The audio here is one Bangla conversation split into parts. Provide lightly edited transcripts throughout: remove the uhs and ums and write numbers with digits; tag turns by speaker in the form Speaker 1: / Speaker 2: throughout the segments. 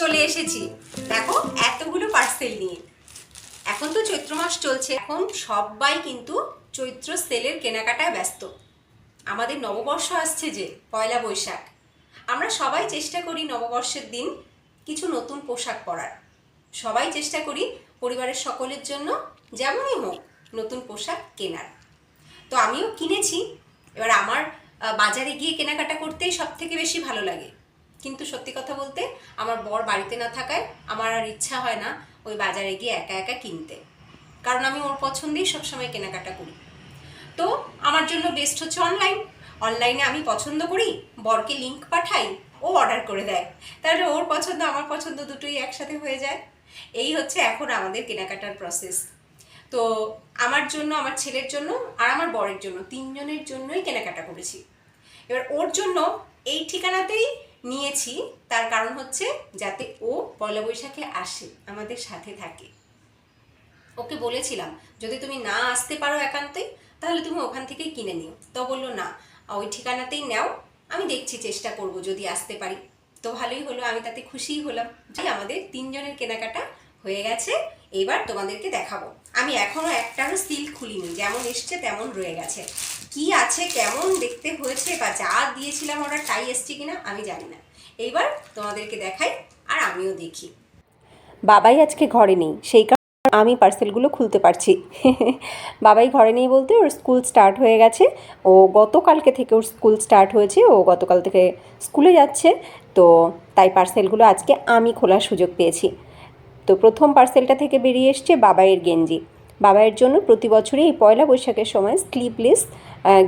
Speaker 1: চলে এসেছি দেখো এতগুলো পার্সেল নিয়ে। এখন তো চৈত্র মাস চলছে, এখন সবাই কিন্তু চৈত্র সেলের কেনাকাটায় ব্যস্ত। আমাদের নববর্ষ আসছে যে পয়লা বৈশাখ, আমরা সবাই চেষ্টা করি নববর্ষের দিন কিছু নতুন পোশাক পরার। সবাই চেষ্টা করি পরিবারের সকলের জন্য যেমনই হোক নতুন পোশাক কেনার। তো আমিও কিনেছি। এবার আমার বাজারে গিয়ে কেনাকাটা করতেই সব থেকে বেশি ভালো লাগে, কিন্তু সত্যি কথা বলতে আমার বর বাড়িতে না থাকায় আমার আর ইচ্ছা হয় না ওই বাজারে গিয়ে একা একা কিনতে, কারণ আমি ওর পছন্দেই সবসময় কেনাকাটা করি। তো আমার জন্য বেস্ট হচ্ছে অনলাইনে আমি পছন্দ করি, বরকে লিংক পাঠাই, ও অর্ডার করে দেয়, তাহলে ওর পছন্দ আমার পছন্দ দুটোই একসাথে হয়ে যায়। এই হচ্ছে এখন আমাদের কেনাকাটার প্রসেস। তো আমার জন্য, আমার ছেলের জন্য আর আমার বরের জন্য, তিনজনের জন্যই কেনাকাটা করেছি। এবার ওর জন্য এই ঠিকানাতেই নিয়েছি, তার কারণ হচ্ছে যাতে ও পয়লা বৈশাখে আসে, আমাদের সাথে থাকে। ওকে বলেছিলাম যদি তুমি না আসতে পারো একান্তই, তাহলে তুমি ওখান থেকেই কিনে নিও। তো বললো না, ওই ঠিকানাতেই নাও, আমি দেখছি, চেষ্টা করব যদি আসতে পারি। তো ভালোই হলো, আমি তাতে খুশিই হলাম যে আমাদের তিনজনের কেনাকাটা হয়ে গেছে। এবার তোমাদেরকে দেখাবো। আমি এখনো একটারও সিল খুলিনি, যেমন এসছে তেমন রয়ে গেছে। কি আছে, কেমন দেখতে হয়েছে, বা যা দিয়েছিলাম ওরা তাই এসছে কিনা আমি জানি না। এইবার তোমাদেরকে দেখাই আর আমিও দেখি। বাবাই আজকে ঘরে নেই, সেই আমি পার্সেলগুলো খুলতে পারছি। বাবাই ঘরে নেই বলতে ওর স্কুল স্টার্ট হয়ে গেছে। ও গতকালকে থেকে ওর স্কুল স্টার্ট হয়েছে, ও গতকাল থেকে স্কুলে যাচ্ছে। তো তাই পার্সেলগুলো আজকে আমি খোলার সুযোগ পেয়েছি। তো প্রথম পার্সেলটা থেকে বেরিয়ে এসছে বাবাইয়ের গেঞ্জি। বাবাইয়ের জন্য প্রতি বছরই এই পয়লা বৈশাখের সময় স্লিভলেস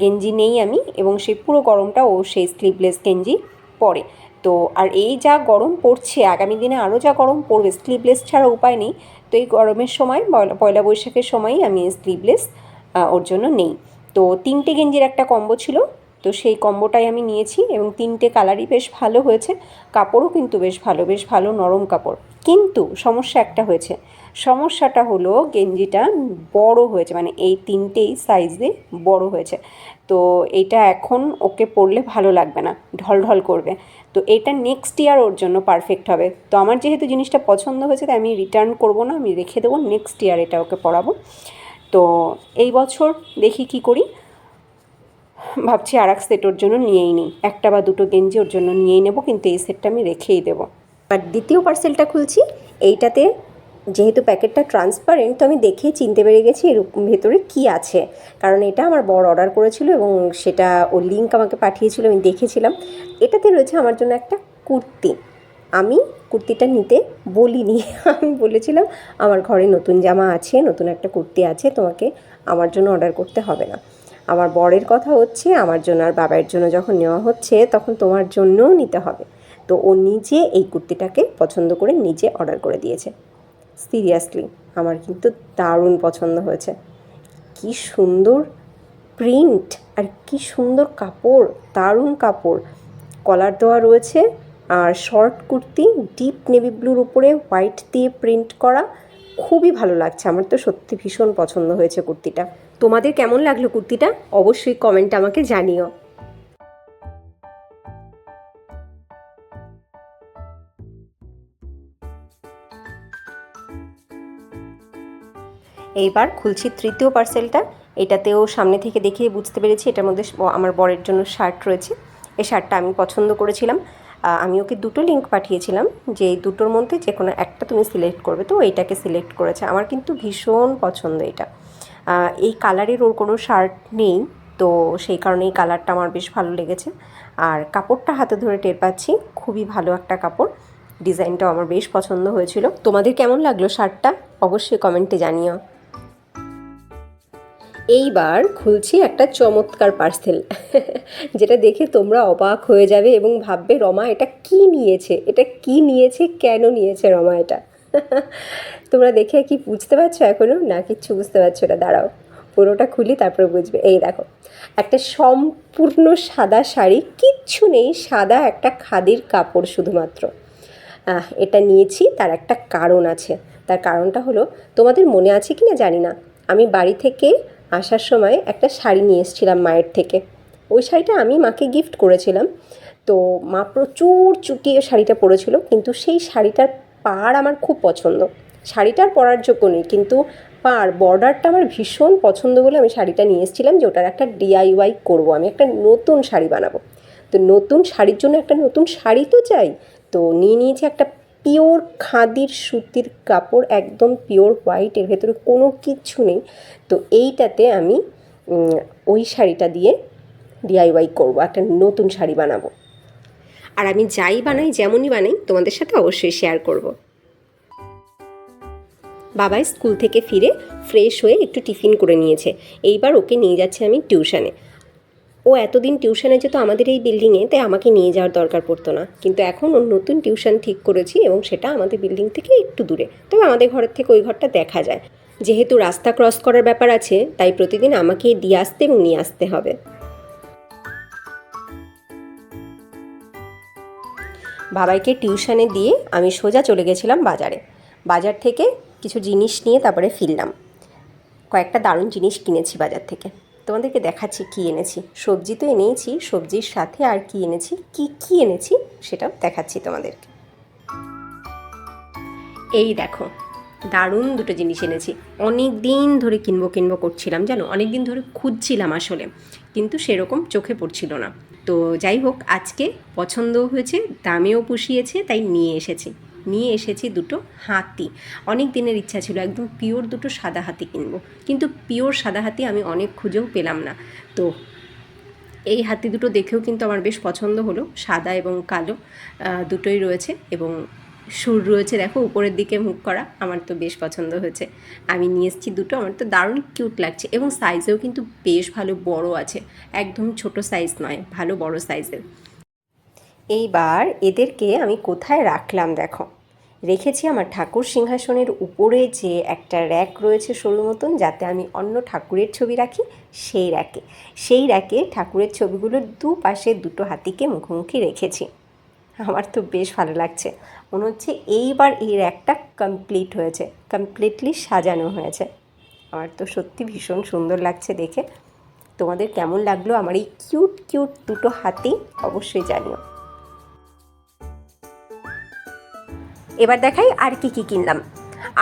Speaker 1: গেঞ্জি নেই আমি, এবং সেই পুরো গরমটা ও সেই স্লিভলেস গেঞ্জি পরে। তো আর এই যা গরম পড়ছে, আগামী দিনে আরও যা গরম পড়বে, স্লিভলেস ছাড়া উপায় নেই। তো এই গরমের সময় পয়লা বৈশাখের সময়ই আমি স্লিভলেস ওর জন্য নেই। তো 3টে গেঞ্জির একটা কম্বো ছিল, তো সেই কম্বোটাই আমি নিয়েছি, এবং 3টে কালারই বেশ ভালো হয়েছে। কাপড়ও কিন্তু বেশ ভালো নরম কাপড়। কিন্তু সমস্যা একটা হয়েছে, সমস্যাটা হলো গেঞ্জিটা বড় হয়েছে, মানে এই 3টেই সাইজে বড় হয়েছে। তো এটা এখন ওকে পরলে ভালো লাগবে না, ঢলঢল করবে। তো এটা নেক্সট ইয়ার ওর জন্য পারফেক্ট হবে। তো আমার যেহেতু জিনিসটা পছন্দ হয়েছে, তাই আমি রিটার্ন করবো না, আমি রেখে দেবো, নেক্সট ইয়ার এটা ওকে পরাবো। তো এই বছর দেখি কি করি, ভাবছি আর এক সেট ওর জন্য নিয়েই নিই, একটা বা দুটো গেঞ্জি ওর জন্য নিয়েই নেবো, কিন্তু এই সেটটা আমি রেখেই দেবো। আর দ্বিতীয় পার্সেলটা খুলছি। এইটাতে যেহেতু প্যাকেটটা ট্রান্সপারেন্ট, তো আমি দেখেই চিনতে পেরে গেছি এর ভেতরে কী আছে, কারণ এটা আমার বর অর্ডার করেছিল এবং সেটা ও লিঙ্ক আমাকে পাঠিয়েছিল, আমি দেখেছিলাম। এটাতে রয়েছে আমার জন্য একটা কুর্তি। আমি কুর্তিটা নিতে বলিনি, আমি বলেছিলাম আমার ঘরে নতুন জামা আছে, নতুন একটা কুর্তি আছে, তোমাকে আমার জন্য অর্ডার করতে হবে না। আমার বরের কথা হচ্ছে আমার জন্য আর বাবার জন্য যখন নেওয়া হচ্ছে, তখন তোমার জন্যও নিতে হবে। তো ও নিজে এই কুর্তিটাকে পছন্দ করে নিজে অর্ডার করে দিয়েছে। সিরিয়াসলি আমার কিন্তু দারুণ পছন্দ হয়েছে। কি সুন্দর প্রিন্ট আর কি সুন্দর কাপড়, দারুণ কাপড়। কলার দেওয়া রয়েছে, আর শর্ট কুর্তি ডিপ নেভি ব্লুর উপরে হোয়াইট দিয়ে প্রিন্ট করা, খুবই ভালো লাগছে। আমার তো সত্যি ভীষণ পছন্দ হয়েছে কুর্তিটা। তোমাদের কেমন লাগলো কুর্তিটা অবশ্যই কমেন্টে আমাকে জানিও। এইবার খুলছি তৃতীয় পার্সেলটা। এটাতেও সামনে থেকে দেখিয়ে বুঝতে পেরেছি এটার মধ্যে আমার বরের জন্য শার্ট রয়েছে। এই শার্টটা আমি পছন্দ করেছিলাম। আমি ওকে দুটো লিঙ্ক পাঠিয়েছিলাম যে এই দুটোর মধ্যে যে কোনো একটা তুমি সিলেক্ট করবে, তো এইটাকে সিলেক্ট করেছে। আমার কিন্তু ভীষণ পছন্দ এটা। এই কালারের ওর কোনো শার্ট নেই, তো সেই কারণে এই কালারটা আমার বেশ ভালো লেগেছে। আর কাপড়টা হাতে ধরে টের পাচ্ছি খুবই ভালো একটা কাপড়। ডিজাইনটাও আমার বেশ পছন্দ হয়েছিল। তোমাদের কেমন লাগলো শার্টটা অবশ্যই কমেন্টে জানিও। এইবার খুলছি একটা চমৎকার পার্সেল, যেটা দেখে তোমরা অবাক হয়ে যাবে এবং ভাববে রমা এটা কি নিয়েছে, কেন নিয়েছে রমা এটা। তোমরা দেখে কি বুঝতে পারছো এখনও? না কিচ্ছু বুঝতে পারছো না, দাঁড়াও পুরোটা খুলি তারপরে বুঝবে। এই দেখো, একটা সম্পূর্ণ সাদা শাড়ি, কিচ্ছু নেই, সাদা একটা খাদির কাপড় শুধুমাত্র। এটা নিয়েছি, তার একটা কারণ আছে। তার কারণটা হলো, তোমাদের মনে আছে কি না জানি না, আমি বাড়ি থেকে আসার সময় একটা শাড়ি নিয়ে এসেছিলাম মায়ের থেকে। ওই শাড়িটা আমি মাকে গিফট করেছিলাম। তো মা প্রচুর চুটিয়ে শাড়িটা পরেছিল, কিন্তু সেই শাড়িটার পাড় আমার খুব পছন্দ। শাড়িটার পরার যোগ্য নেই, কিন্তু পাড় বর্ডারটা আমার ভীষণ পছন্দ বলে আমি শাড়িটা নিয়ে এসেছিলাম যে ওটার একটা DIY করবো, আমি একটা নতুন শাড়ি বানাবো। তো নতুন শাড়ির জন্য একটা নতুন শাড়ি তো চাই। তো নিয়ে নিয়েছি একটা পিওর খাদির সুতির কাপড়, একদম পিওর হোয়াইট, এর ভেতরে কোনো কিচ্ছু নেই। তো এইটাতে আমি ওই শাড়িটা দিয়ে DIY করবো, একটা নতুন শাড়ি বানাবো। আর আমি যাই বানাই, যেমনই বানাই, তোমাদের সাথে অবশ্যই শেয়ার করব। বাবাই স্কুল থেকে ফিরে ফ্রেশ হয়ে একটু টিফিন করে নিয়েছে। এইবার ওকে নিয়ে যাচ্ছে আমি টিউশনে। ও এতদিন টিউশনে যেত আমাদের এই বিল্ডিংয়ে, তাই আমাকে নিয়ে যাওয়ার দরকার পড়তো না। কিন্তু এখন ওর নতুন টিউশন ঠিক করেছি, এবং সেটা আমাদের বিল্ডিং থেকে একটু দূরে, তবে আমাদের ঘরের থেকে ওই ঘরটা দেখা যায়। যেহেতু রাস্তা ক্রস করার ব্যাপার আছে, তাই প্রতিদিন আমাকে দিয়ে আসতে এবং নিয়ে আসতে হবে। বাবাইকে টিউশনে দিয়ে আমি সোজা চলে গেছিলাম বাজারে। বাজার থেকে কিছু জিনিস নিয়ে তারপরে ফিরলাম। কয়েকটা দারুণ জিনিস কিনেছি বাজার থেকে, তোমাদেরকে দেখাচ্ছি কী এনেছি। সবজি তো এনেইছি, সবজির সাথে আর কি এনেছি, কি এনেছি সেটাও দেখাচ্ছি তোমাদেরকে। এই দেখো, দারুণ দুটো জিনিস এনেছি। অনেক দিন ধরে কিনবো করছিলাম, জানো, অনেক দিন ধরে খুঁজছিলাম আসলে, কিন্তু সেরকম চোখে পড়ছিল না। তো যাই হোক, আজকে পছন্দ হয়েছে, দামেও পুষিয়েছে, তাই নিয়ে এসেছি দুটো হাতি। অনেক দিনের ইচ্ছা ছিল একদম পিওর দুটো সাদা হাতি কিনবো, কিন্তু পিওর সাদা হাতি আমি অনেক খুঁজেও পেলাম না। তো এই হাতি দুটো দেখেও কিন্তু আমার বেশ পছন্দ হলো, সাদা এবং কালো দুটোই রয়েছে, এবং সুর রয়েছে, দেখো উপরের দিকে মুখ করা, আমার তো বেশ পছন্দ হয়েছে। আমি নিয়ে এসেছি দুটো, আমার তো দারুণ কিউট লাগছে, এবং সাইজেও কিন্তু বেশ ভালো বড় আছে, একদম ছোট সাইজ নয়, ভালো বড় সাইজের। এইবার এদেরকে আমি কোথায় রাখলাম দেখো, রেখেছি আমার ঠাকুর সিংহাসনের উপরে যে একটা র্যাক রয়েছে সরু মতন, যাতে আমি অন্য ঠাকুরের ছবি রাখি, সেই র্যাকে ঠাকুরের ছবিগুলোর দুপাশে দুটো হাতিকে মুখোমুখি রেখেছি। আমার তো বেশ ভালো লাগছে, মনে হচ্ছে এইবার এই র্যাকটা কমপ্লিটলি সাজানো হয়েছে। আমার তো সত্যি ভীষণ সুন্দর লাগছে দেখে। তোমাদের কেমন লাগলো আমার এই কিউট দুটো হাতি অবশ্যই জানিও। এবার দেখাই আর কি কিনলাম।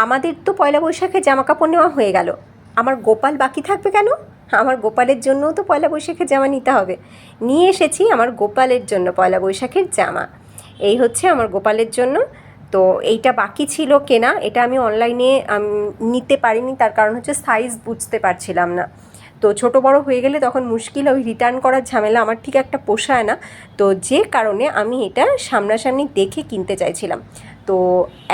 Speaker 1: আমাদের তো পয়লা বৈশাখে জামা কাপড় নেওয়া হয়ে গেল, আমার গোপাল বাকি থাকবে কেন? আমার গোপালের জন্যও তো পয়লা বৈশাখের জামা নিতে হবে। নিয়ে এসেছি আমার গোপালের জন্য পয়লা বৈশাখের জামা। এই হচ্ছে আমার গোপালের জন্য। তো এইটা বাকি ছিল কেনা, এটা আমি অনলাইনে নিতে পারিনি, তার কারণ হচ্ছে সাইজ বুঝতে পারছিলাম না। তো ছোট বড় হয়ে গেলে তখন মুশকিল, ওই রিটার্ন করার ঝামেলা আমার ঠিক একটা পোষায় না। তো যে কারণে আমি এটা সামনাসামনি দেখে কিনতে চাইছিলাম। তো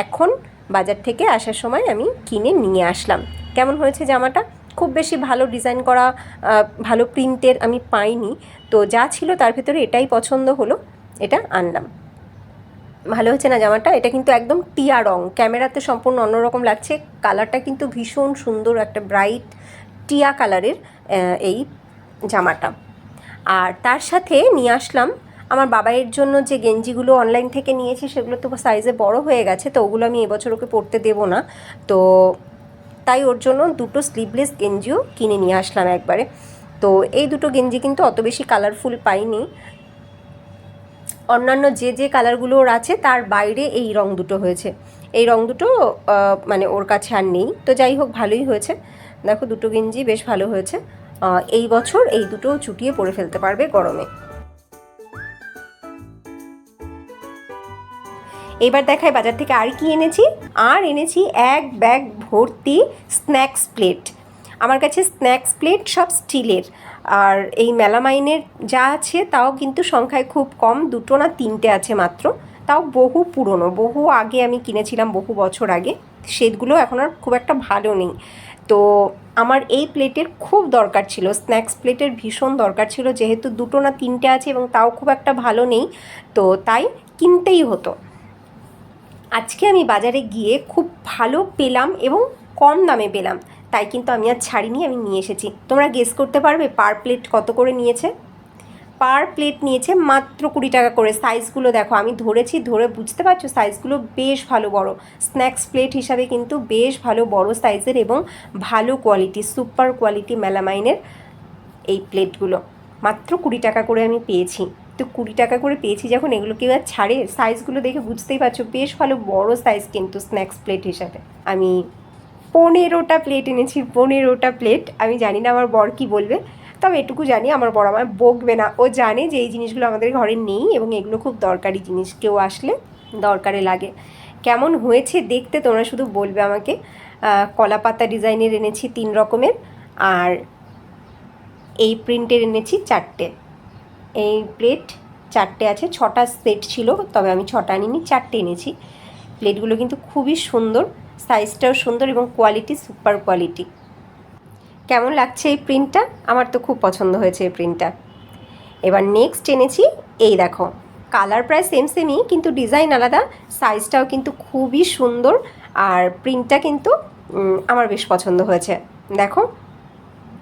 Speaker 1: এখন বাজার থেকে আসার সময় আমি কিনে নিয়ে আসলাম। কেমন হয়েছে জামাটা? খুব বেশি ভালো ডিজাইন করা, ভালো প্রিন্টের আমি পাইনি। তো যা ছিল তার ভেতরে এটাই পছন্দ হলো, এটা আনলাম। ভালো হচ্ছে না জামাটা? এটা কিন্তু একদম টিয়া রং, ক্যামেরাতে সম্পূর্ণ অন্যরকম লাগছে, কালারটা কিন্তু ভীষণ সুন্দর, একটা ব্রাইট টিয়া কালারের এই জামাটা। আর তার সাথে নিয়ে আসলাম আমার বাবাইয়ের জন্য যে গেঞ্জিগুলো অনলাইন থেকে নিয়েছি, সেগুলো তো সাইজে বড় হয়ে গেছে, তো ওগুলো আমি এবছর ওকে পরতে দেবো না। তো তাই ওর জন্য দুটো স্লিভলেস গেঞ্জিও কিনে নিয়ে আসলাম একবারে। তো এই দুটো গেঞ্জি কিন্তু অত বেশি কালারফুল পাইনি, অন্যান্য যে কালারগুলো ওর আছে তার বাইরে এই রং দুটো হয়েছে। এই রং দুটো মানে ওর কাছে আর নেই। তো যাই হোক, ভালোই হয়েছে, দেখো দুটো গেঞ্জি বেশ ভালো হয়েছে। এই বছর এই দুটো চুটিয়ে পরে ফেলতে পারবে গরমে। এবার দেখায় বাজার থেকে আর কি এনেছি। এনেছি এক ব্যাগ ভর্তি স্ন্যাক্স প্লেট। আমার কাছে স্ন্যাক্স প্লেট সব স্টিলের, আর এই মেলামাইনের যা আছে তাও কিন্তু সংখ্যায় খুব কম, দুটো না তিনটে আছে মাত্র, তাও বহু পুরনো, বহু আগে আমি কিনেছিলাম, বহু বছর আগে, সেগুলো এখন আর খুব একটা ভালো নেই। তো আমার এই প্লেটের খুব দরকার ছিল, স্ন্যাক্স প্লেটের ভীষণ দরকার ছিল, যেহেতু দুটো না তিনটে আছে এবং তাও খুব একটা ভালো নেই, তো তাই কিনতেই হতো। আজকে আমি বাজারে গিয়ে খুব ভালো পেলাম এবং কম দামে পেলাম, তাই কিন্তু আমি আর ছাড়িনি, আমি নিয়ে এসেছি। তোমরা গেস করতে পারবে পার প্লেট কত করে নিয়েছে? পার প্লেট নিয়েছে মাত্র 20 টাকা করে। সাইজগুলো দেখো, আমি ধরেছি, ধরে বুঝতে পারছো সাইজগুলো বেশ ভালো বড়, স্ন্যাক্স প্লেট হিসাবে কিন্তু বেশ ভালো বড় সাইজের এবং ভালো কোয়ালিটি, সুপার কোয়ালিটি মেলামাইনের এই প্লেটগুলো মাত্র 20 টাকা করে আমি পেয়েছি। তো 20 টাকা করে পেয়েছি যখন, এগুলো কি আর ছাড়ে? সাইজগুলো দেখে বুঝতেই পারছো বেশ ভালো বড় সাইজ, কিন্তু স্ন্যাক্স প্লেট হিসাবে আমি 15টা প্লেট এনেছি। 15টা প্লেট। আমি জানি না আমার বর কী বলবে, তবে এটুকু জানি আমার বর আমায় বকবে না। ও জানে যে এই জিনিসগুলো আমাদের ঘরে নেই এবং এগুলো খুব দরকারি জিনিস, কেউ আসলে দরকারে লাগে। কেমন হয়েছে দেখতে তোমরা শুধু বলবে আমাকে। কলা পাতা ডিজাইনের এনেছি 3 রকমের, আর এই প্রিন্টের এনেছি 4টে। এই প্লেট 4টে আছে, 6টা সেট ছিল, তবে আমি 6টা আনিনি, 4টে এনেছি। প্লেটগুলো কিন্তু খুবই সুন্দর, সাইজটাও সুন্দর এবং কোয়ালিটি সুপার কোয়ালিটি। কেমন লাগছে এই প্রিন্টটা? আমার তো খুব পছন্দ হয়েছে এই প্রিন্টটা। এবার নেক্সট এনেছি, এই দেখো, কালার প্রায় সেম সেমই, কিন্তু ডিজাইন আলাদা, সাইজটাও কিন্তু খুবই সুন্দর, আর প্রিন্টটা কিন্তু আমার বেশ পছন্দ হয়েছে। দেখো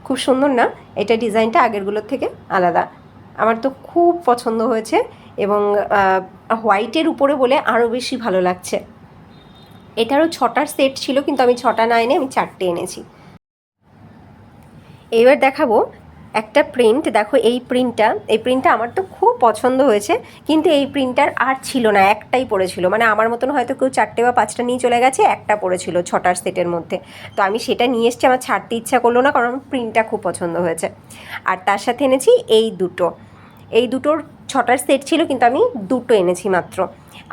Speaker 1: খুব সুন্দর না? এটা ডিজাইনটা আগেরগুলোর থেকে আলাদা, আমার তো খুব পছন্দ হয়েছে, এবং হোয়াইটের উপরে বলে আরও বেশি ভালো লাগছে। এটারও 6টার সেট ছিল, কিন্তু আমি 6টা না এনে আমি 4টে এনেছি। এবার দেখাবো একটা প্রিন্ট। দেখো এই প্রিন্টটা আমার তো খুব পছন্দ হয়েছে, কিন্তু এই প্রিন্টার আর ছিল না, একটাই পড়েছিল। মানে আমার মতন হয়তো কেউ 4টে বা 5টা নিয়ে চলে গেছে, একটা পড়েছিল 6টার সেটের মধ্যে। তো আমি সেটা নিয়ে এসেছি, আমার ছাড়তে ইচ্ছা করলো না, কারণ প্রিন্টটা খুব পছন্দ হয়েছে। আর তার সাথে এনেছি এই দুটোর 6টার সেট ছিল, কিন্তু আমি 2টো এনেছি মাত্র।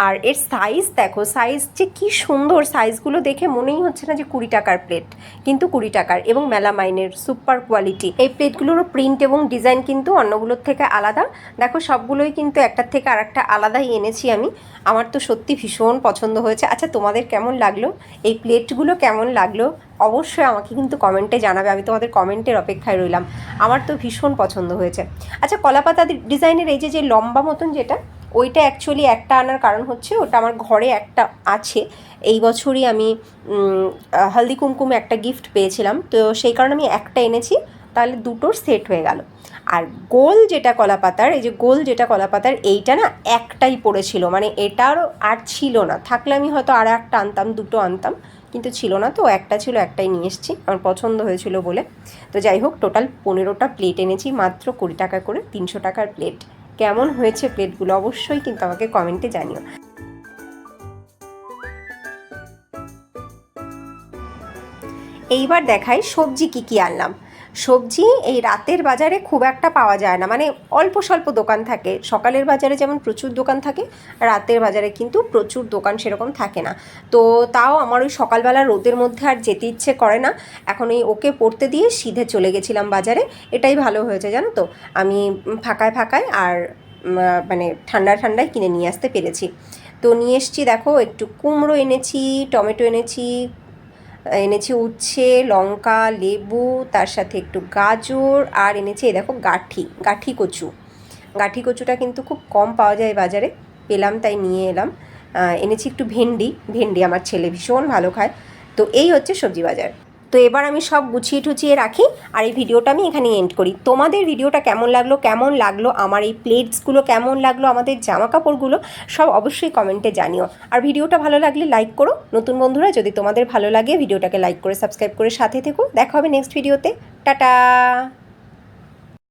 Speaker 1: আর এর সাইজ দেখো, সাইজ যে কী সুন্দর, সাইজগুলো দেখে মনেই হচ্ছে না যে 20 টাকার প্লেট, কিন্তু 20 টাকার, এবং মেলামাইনের সুপার কোয়ালিটি। এই প্লেটগুলোরও প্রিন্ট এবং ডিজাইন কিন্তু অন্যগুলোর থেকে আলাদা। দেখো সবগুলোই কিন্তু একটার থেকে আরেকটা আলাদাই এনেছি আমি। আমার তো সত্যি ভীষণ পছন্দ হয়েছে। আচ্ছা তোমাদের কেমন লাগলো? এই প্লেটগুলো কেমন লাগলো অবশ্যই আমাকে কিন্তু কমেন্টে জানাবে, আমি তোমাদের কমেন্টের অপেক্ষায় রইলাম। আমার তো ভীষণ পছন্দ হয়েছে। আচ্ছা কলাপাতা ডিজাইনের এই যে লম্বা মতন যেটা, ওইটা অ্যাকচুয়ালি একটা আনার কারণ হচ্ছে, ওটা আমার ঘরে একটা আছে। এই বছরই আমি হলদি কুমকুমে একটা গিফট পেয়েছিলাম, তো সেই কারণে আমি একটা এনেছি, তাহলে 2টোর সেট হয়ে গেল। আর গোল যেটা কলাপাতার, এই যে গোল যেটা কলাপাতার, এইটা না একটাই পড়েছিল, মানে এটারও আর ছিল না। থাকলে আমি হয়তো আর একটা আনতাম, 2টো আনতাম, কিন্তু ছিল না, তো একটা ছিল, একটাই নিয়ে এসেছি, আমার পছন্দ হয়েছিল বলে। তো যাই হোক, টোটাল 15টা প্লেট এনেছি, মাত্র 20 টাকা করে, 300 টাকার প্লেট। কেমন হয়েছে প্লেটগুলো অবশ্যই কিন্তু আমাকে কমেন্টে জানিও। এইবার দেখাই সবজি কী আনলাম। সবজি এই রাতের বাজারে খুব একটা পাওয়া যায় না, মানে অল্প স্বল্প দোকান থাকে। সকালের বাজারে যেমন প্রচুর দোকান থাকে, রাতের বাজারে কিন্তু প্রচুর দোকান সেরকম থাকে না। তো তাও আমার ওই সকালবেলা রোদের মধ্যে আর যেতে ইচ্ছে করে না, এখন এই ওকে পড়তে দিয়ে সিধে চলে গেছিলাম বাজারে। এটাই ভালো হয়েছে জানো তো, আমি ফাঁকায় আর মানে ঠান্ডায় কিনে নিয়ে আসতে পেরেছি। তো নিয়ে এসেছি, দেখো একটু কুমড়ো এনেছি, টমেটো এনেছি উচ্ছে, লঙ্কা, লেবু, তার সাথে একটু গাজর, আর এনেছি এই দেখো গাঠি কচুটা কিন্তু খুব কম পাওয়া যায় বাজারে, পেলাম তাই নিয়ে এলাম। এনেছি একটু ভেন্ডি আমার ছেলে ভীষণ ভালো খায়। তো এই হচ্ছে সবজি বাজার। তো এবার আমি সব গুছিয়ে টুছিয়ে রাখি, আর এই ভিডিওটা আমি এখানে এন্ড করি। তোমাদের ভিডিওটা কেমন লাগলো, আমার এই প্লেটসগুলো কেমন লাগলো, আমাদের জামা কাপড়গুলো সব অবশ্যই কমেন্টে জানিও। আর ভিডিওটা ভালো লাগলে লাইক করো। নতুন বন্ধুরা যদি তোমাদের ভালো লাগে ভিডিওটাকে লাইক করে সাবস্ক্রাইব করে সাথে থেকো। দেখা হবে নেক্সট ভিডিওতে। টাটা।